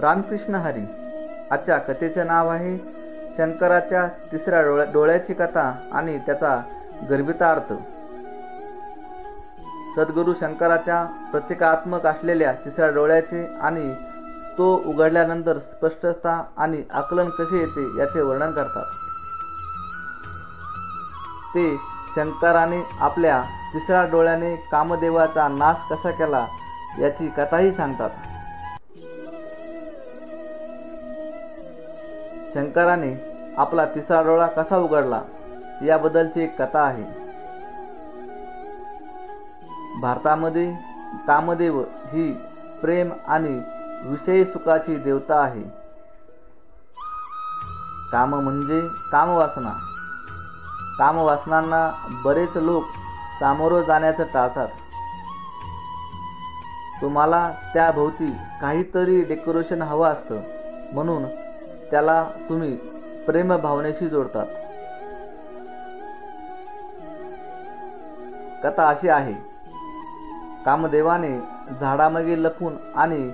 रामकृष्ण हरी. आजच्या कथेचे नाव आहे शंकराच्या तिसऱ्या डोळ्याची कथा आणि त्याचा गर्भितार्थ. सद्गुरू शंकराच्या प्रतीकात्मक असलेल्या तिसऱ्या डोळ्याचे आणि तो उघडल्यानंतर स्पष्टता आणि आकलन कसे येते याचे वर्णन करतात. ते शंकराने आपल्या तिसऱ्या डोळ्याने कामदेवाचा नाश कसा केला याची कथाही सांगतात. शंकराने आपला तिसरा डोळा कसा उघडला याबद्दलची एक कथा आहे. भारतामध्ये कामदेव ही प्रेम आणि विषयी सुखाची देवता आहे. काम म्हणजे कामवासना. कामवासनांना बरेच लोक सामोरं जाण्याचं टाळतात. तुम्हाला त्याभोवती काहीतरी डेकोरेशन हवं असतं म्हणून त्याला तुम्ही प्रेम भावनेशी जोडतात. कथा अशी आहे. कामदेवाने झाडामागे लपून आणि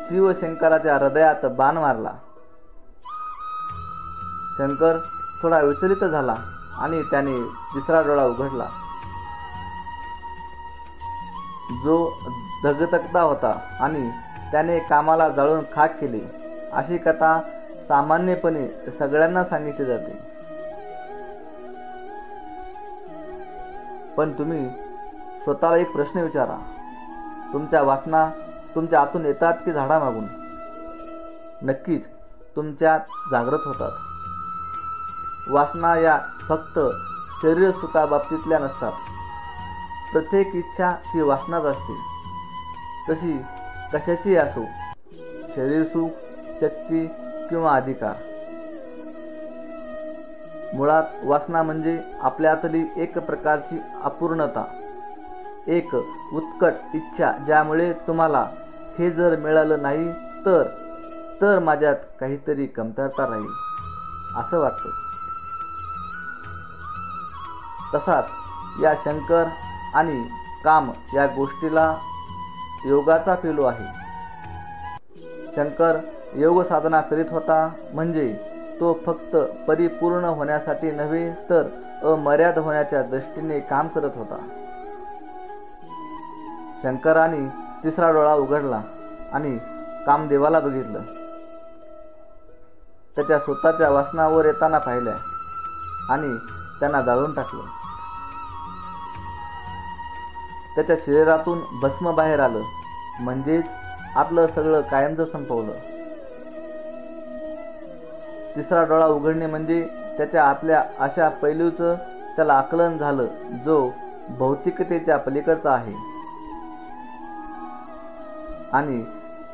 शिवशंकराच्या हृदयात बाण मारला. शंकर थोडा विचलित झाला आणि त्याने तिसरा डोळा उघडला. जो धगधगता होता आणि त्याने कामाला जाळून खाक केली. अशी कथा सामान्यपणे सगळ्यांना सांगितली जाते. पण तुम्ही स्वतःला एक प्रश्न विचारा. तुमच्या वासना तुमच्या आतून येतात की झाडामागून? नक्कीच तुमच्यात जागृत होतात. वासना या फक्त शरीर सुखाबाबतीतल्या नसतात. प्रत्येक इच्छा ही वासनाच असते. तशी कशाची असो, शरीर सुख, शक्ती किंवा अधिकार. मुळात वासना म्हणजे आपल्यातली एक प्रकारची अपूर्णता, एक उत्कट इच्छा ज्यामुळे तुम्हाला हे जर मिळालं नाही तर माझ्यात काहीतरी कमतरता राहील असं वाटतं. तसाच या शंकर आणि काम या गोष्टीला योगाचा पेलू आहे. शंकर योग साधना करीत होता म्हणजे तो फक्त परिपूर्ण होण्यासाठी नव्हे तर अमर्याद होण्याच्या दृष्टीने काम करत होता. शंकराने तिसरा डोळा उघडला आणि कामदेवाला बघितलं. त्याच्या स्वतःच्या वासनावर येताना पाहिल्या आणि त्यांना जाळून टाकलं. त्याच्या शरीरातून भस्म बाहेर आलं, म्हणजेच आतलं सगळं कायमचं संपवलं. तिसरा डोळा उघडणे म्हणजे त्याच्या आतल्या अशा पैलूचं त्याला आकलन झालं जो भौतिकतेच्या पलीकडचा आहे आणि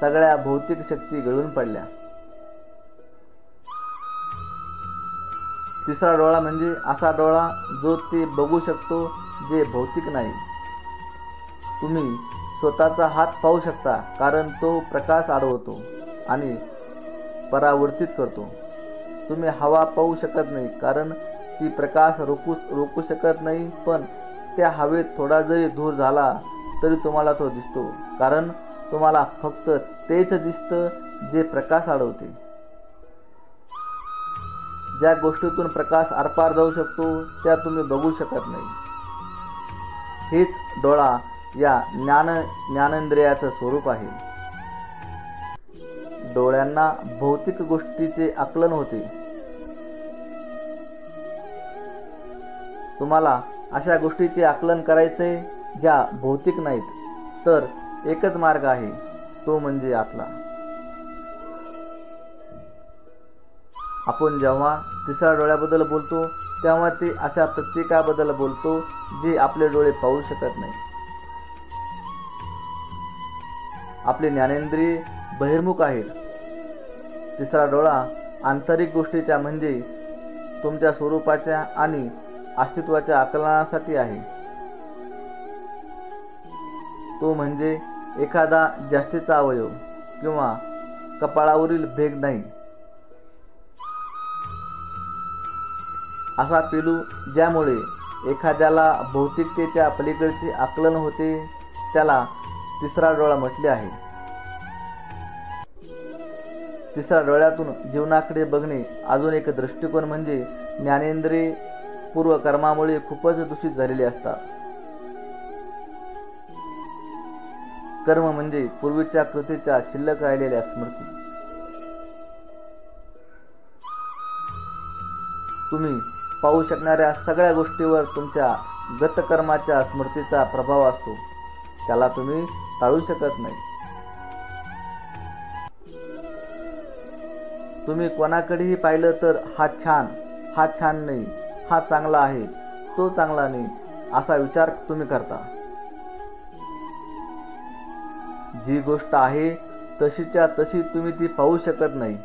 सगळ्या भौतिक शक्ती गळून पडल्या. तिसरा डोळा म्हणजे असा डोळा जो ते बघू शकतो जे भौतिक नाही. तुम्ही स्वतःचा हात पाहू शकता कारण तो प्रकाश अडवतो आणि परावर्तित करतो. तुम्ही हवा पाहू शकत नाही कारण ती प्रकाश रोखू शकत नाही, पण त्या हवेत थोडा जरी धूर झाला तरी तुम्हाला तो दिसतो कारण तुम्हाला फक्त तेच दिसतं जे प्रकाश अडवते. ज्या गोष्टीतून प्रकाश आरपार जाऊ शकतो त्या तुम्ही बघू शकत नाही. हेच डोळा या ज्ञानेंद्रियाचं स्वरूप आहे. डोळ्यांना भौतिक गोष्टीचे आकलन होते. तुम्हाला अशा गोष्टीचे आकलन करायचे ज्या भौतिक नाहीत, तर एकच मार्ग आहे, तो म्हणजे आतला. आपण जेव्हा तिसऱ्या डोळ्याबद्दल बोलतो तेव्हा ते अशा प्रत्येकाबद्दल बोलतो जे आपले डोळे पाहू शकत नाही. आपले ज्ञानेंद्रिय बहिर्मुख आहेत. तिसरा डोळा आंतरिक गोष्टीच्या म्हणजे तुमच्या स्वरूपाच्या आणि अस्तित्वाच्या आकलनासाठी आहे. तो म्हणजे एखादा जास्तीचा अवयव किंवा कपाळावरील भेग नाही. असा पेलू ज्यामुळे एखाद्याला भौतिकतेच्या पलीकडचे आकलन होते त्याला तिसरा डोळा म्हटले आहे. तिसऱ्या डोळ्यातून जीवनाकडे बघणे अजून एक दृष्टिकोन म्हणजे ज्ञानेंद्रिय पूर्व कर्मामुळे खूपच दूषित झालेली असतात. कर्म म्हणजे पूर्वीच्या कृतीच्या शिल्लक राहिलेल्या स्मृती. तुम्ही पाहू शकणाऱ्या सगळ्या गोष्टीवर तुमच्या गतकर्माच्या स्मृतीचा प्रभाव असतो. त्याला तुम्ही टाळू शकत नाही. तुम्ही कोणाकडेही पाहिलं तर हा छान नाही, हा चांगला आहे, तो चांगला नाही असा विचार तुम्ही करता. जी गोष्ट आहे तशीच्या तशी तुम्ही ती पाहू शकत नाही,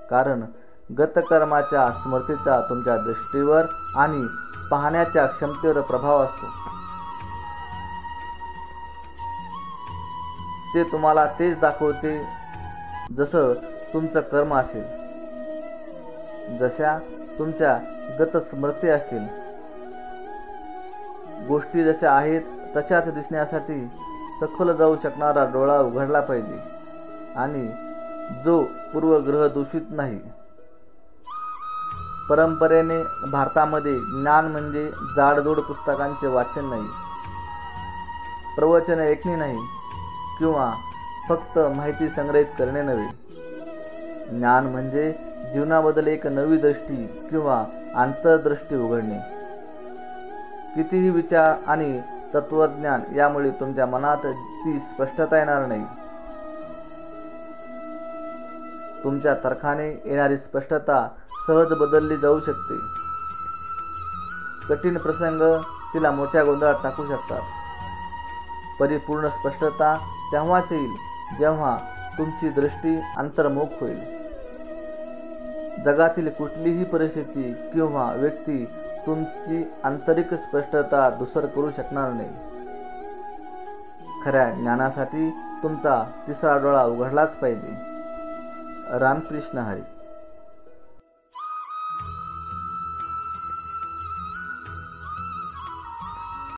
कारण गतकर्माच्या स्मृतीचा तुमच्या दृष्टीवर आणि पाहण्याच्या क्षमतेवर प्रभाव असतो. ते तुम्हाला तेच दाखवते जसं तुमचं कर्म असेल, जशा तुमच्या गतस्मृती असतील. गोष्टी जशा आहेत तशाच दिसण्यासाठी सखोल जाऊ शकणारा डोळा उघडला पाहिजे, आणि जो पूर्वग्रह दूषित नाही. परंपरेने भारतामध्ये ज्ञान म्हणजे जाडजूड पुस्तकांचे वाचन नाही, प्रवचन ऐकणे नाही किंवा फक्त माहिती संग्रहित करणे नव्हे. ज्ञान म्हणजे जीवनाबद्दल एक नवी दृष्टी किंवा आंतरदृष्टी उघडणे. कितीही विचार आणि तत्वज्ञान यामुळे तुमच्या मनात ती स्पष्टता येणार नाही. तुमच्या तर्काने येणारी स्पष्टता सहज बदलली जाऊ शकते. कठीण प्रसंग तिला मोठ्या गोंधळात टाकू शकतात. परिपूर्ण स्पष्टता तेव्हाच येईल जेव्हा तुमची दृष्टी अंतर्मुख होईल. जगातील कुठलीही परिस्थिती किंवा व्यक्ती तुमची आंतरिक स्पष्टता धूसर करू शकणार नाही. खऱ्या ज्ञानासाठी तुमचा तिसरा डोळा उघडलाच पाहिजे. रामकृष्ण हरी.